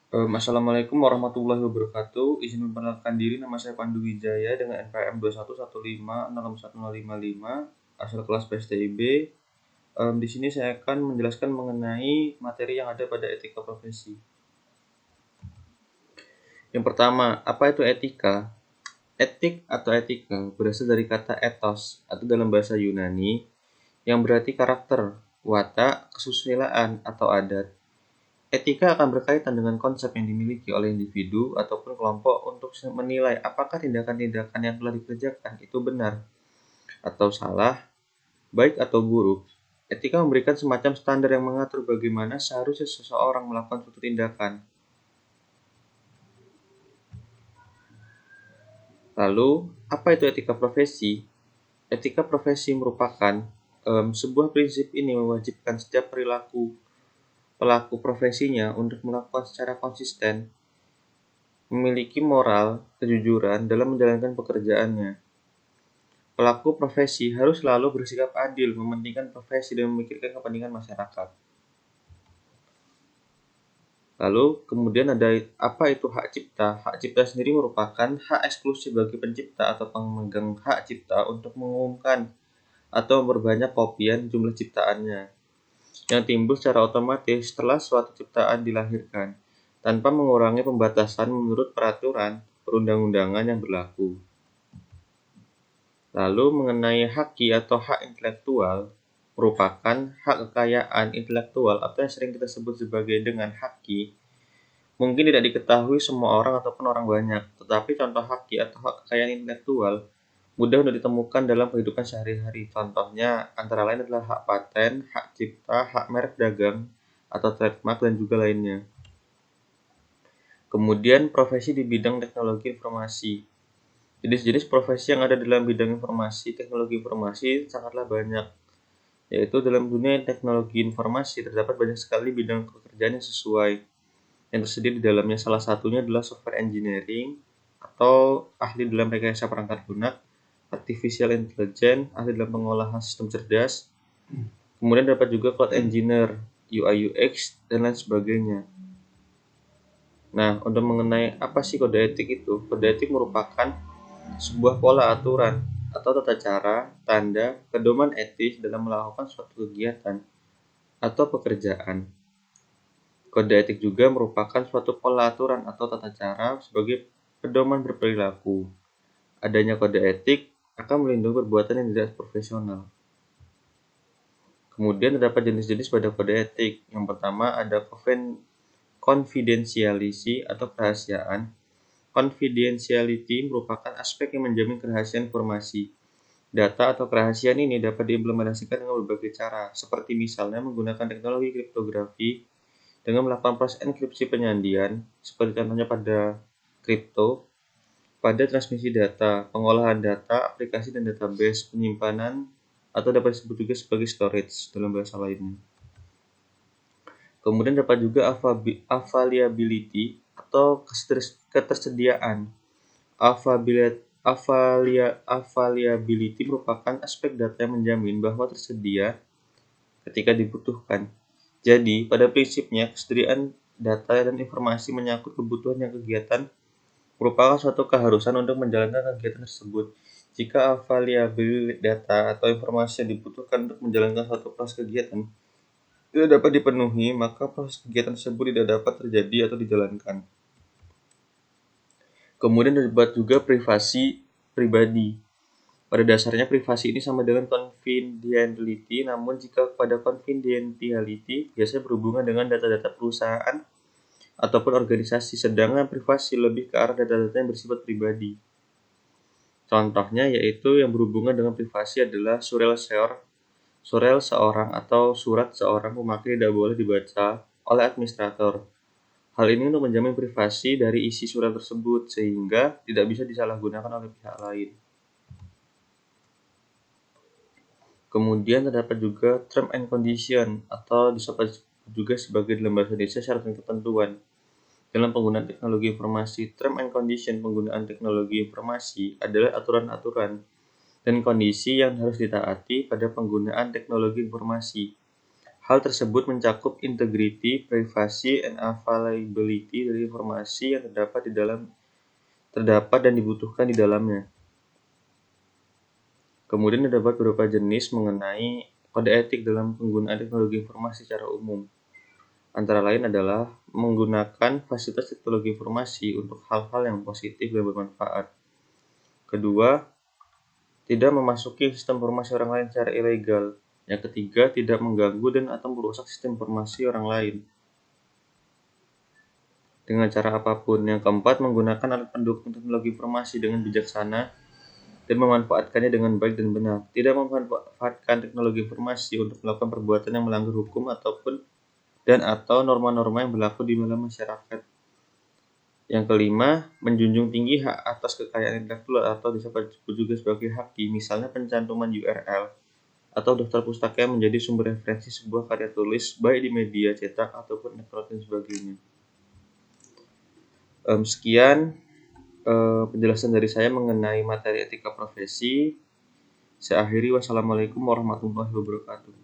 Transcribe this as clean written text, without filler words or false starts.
Assalamualaikum warahmatullahi wabarakatuh. Izin memperkenalkan diri, nama saya Pandu Wijaya dengan NPM 211506155, asal kelas PSTIB. Di sini saya akan menjelaskan mengenai materi yang ada pada etika profesi. Yang pertama, apa itu etika? Etik atau etika berasal dari kata ethos atau dalam bahasa Yunani yang berarti karakter, watak, kesusilaan, atau adat. Etika akan berkaitan dengan konsep yang dimiliki oleh individu ataupun kelompok untuk menilai apakah tindakan-tindakan yang telah dikerjakan itu benar atau salah, baik atau buruk. Etika memberikan semacam standar yang mengatur bagaimana seharusnya seseorang melakukan suatu tindakan. Lalu, apa itu etika profesi? Etika profesi merupakan sebuah prinsip ini mewajibkan setiap pelaku profesinya untuk melakukan secara konsisten, memiliki moral, kejujuran dalam menjalankan pekerjaannya. Pelaku profesi harus selalu bersikap adil, mementingkan profesi dan memikirkan kepentingan masyarakat. Lalu, kemudian ada apa itu hak cipta? Hak cipta sendiri merupakan hak eksklusif bagi pencipta atau pemegang hak cipta untuk mengumumkan atau memperbanyak kopian jumlah ciptaannya, yang timbul secara otomatis setelah suatu ciptaan dilahirkan, tanpa mengurangi pembatasan menurut peraturan perundang-undangan yang berlaku. Lalu mengenai haki atau hak intelektual, merupakan hak kekayaan intelektual atau yang sering kita sebut sebagai dengan haki. Mungkin tidak diketahui semua orang ataupun orang banyak, tetapi contoh haki atau hak kekayaan intelektual mudah untuk ditemukan dalam kehidupan sehari-hari. Contohnya antara lain adalah hak paten, hak cipta, hak merek dagang atau trademark, dan juga lainnya. Kemudian profesi di bidang teknologi informasi. Jenis-jenis profesi yang ada dalam bidang informasi, teknologi informasi sangatlah banyak, yaitu dalam dunia teknologi informasi terdapat banyak sekali bidang pekerjaan yang sesuai yang tersedia di dalamnya. Salah satunya adalah software engineering atau ahli dalam rekayasa perangkat lunak, artificial intelligence, ahli dalam pengolahan sistem cerdas, kemudian dapat juga cloud engineer, UI UX, dan lain sebagainya. Nah, untuk mengenai apa sih kode etik itu? Kode etik merupakan sebuah pola aturan atau tata cara, tanda, pedoman etis dalam melakukan suatu kegiatan atau pekerjaan. Kode etik juga merupakan suatu pola aturan atau tata cara sebagai pedoman berperilaku. Adanya kode etik akan melindungi perbuatan yang tidak profesional. Kemudian terdapat jenis-jenis pada kode etik. Yang pertama ada confidentiality atau kerahasiaan. Confidentiality merupakan aspek yang menjamin kerahasiaan informasi. Data atau kerahasiaan ini dapat diimplementasikan dengan berbagai cara, seperti misalnya menggunakan teknologi kriptografi dengan melakukan proses enkripsi penyandian, seperti contohnya pada kripto, pada transmisi data, pengolahan data, aplikasi dan database, penyimpanan, atau dapat disebut juga sebagai storage dalam bahasa lainnya. Kemudian dapat juga availability atau ketersediaan. Availability merupakan aspek data yang menjamin bahwa tersedia ketika dibutuhkan. Jadi, pada prinsipnya, kesediaan data dan informasi menyangkut kebutuhan yang kegiatan merupakan suatu keharusan untuk menjalankan kegiatan tersebut. Jika available data atau informasi yang dibutuhkan untuk menjalankan suatu proses kegiatan tidak dapat dipenuhi, maka proses kegiatan tersebut tidak dapat terjadi atau dijalankan. Kemudian terdapat juga privasi pribadi. Pada dasarnya privasi ini sama dengan confidentiality, namun jika pada confidentiality biasanya berhubungan dengan data-data perusahaan ataupun organisasi, sedangkan privasi lebih ke arah data-data yang bersifat pribadi. Contohnya yaitu yang berhubungan dengan privasi adalah surel seorang atau surat seorang pemakai tidak boleh dibaca oleh administrator. Hal ini untuk menjamin privasi dari isi surat tersebut sehingga tidak bisa disalahgunakan oleh pihak lain. Kemudian terdapat juga term and condition atau disebut juga sebagai dalam bahasa Indonesia syarat dan ketentuan. Dalam penggunaan teknologi informasi, term and condition penggunaan teknologi informasi adalah aturan-aturan dan kondisi yang harus ditaati pada penggunaan teknologi informasi. Hal tersebut mencakup integrity, privasi, and availability dari informasi yang terdapat dan dibutuhkan di dalamnya. Kemudian terdapat beberapa jenis mengenai kode etik dalam penggunaan teknologi informasi secara umum. Antara lain adalah menggunakan fasilitas teknologi informasi untuk hal-hal yang positif dan bermanfaat. Kedua, tidak memasuki sistem informasi orang lain secara ilegal. Yang ketiga, tidak mengganggu dan atau merusak sistem informasi orang lain dengan cara apapun. Yang keempat, menggunakan alat pendukung teknologi informasi dengan bijaksana dan memanfaatkannya dengan baik dan benar. Tidak memanfaatkan teknologi informasi untuk melakukan perbuatan yang melanggar hukum atau norma-norma yang berlaku di dalam masyarakat. Yang kelima, menjunjung tinggi hak atas kekayaan intelektual atau disebut juga sebagai haki, misalnya pencantuman URL atau daftar pustaka yang menjadi sumber referensi sebuah karya tulis, baik di media cetak ataupun elektronik dan sebagainya. Sekian penjelasan dari saya mengenai materi etika profesi. Saya akhiri, wassalamualaikum warahmatullahi wabarakatuh.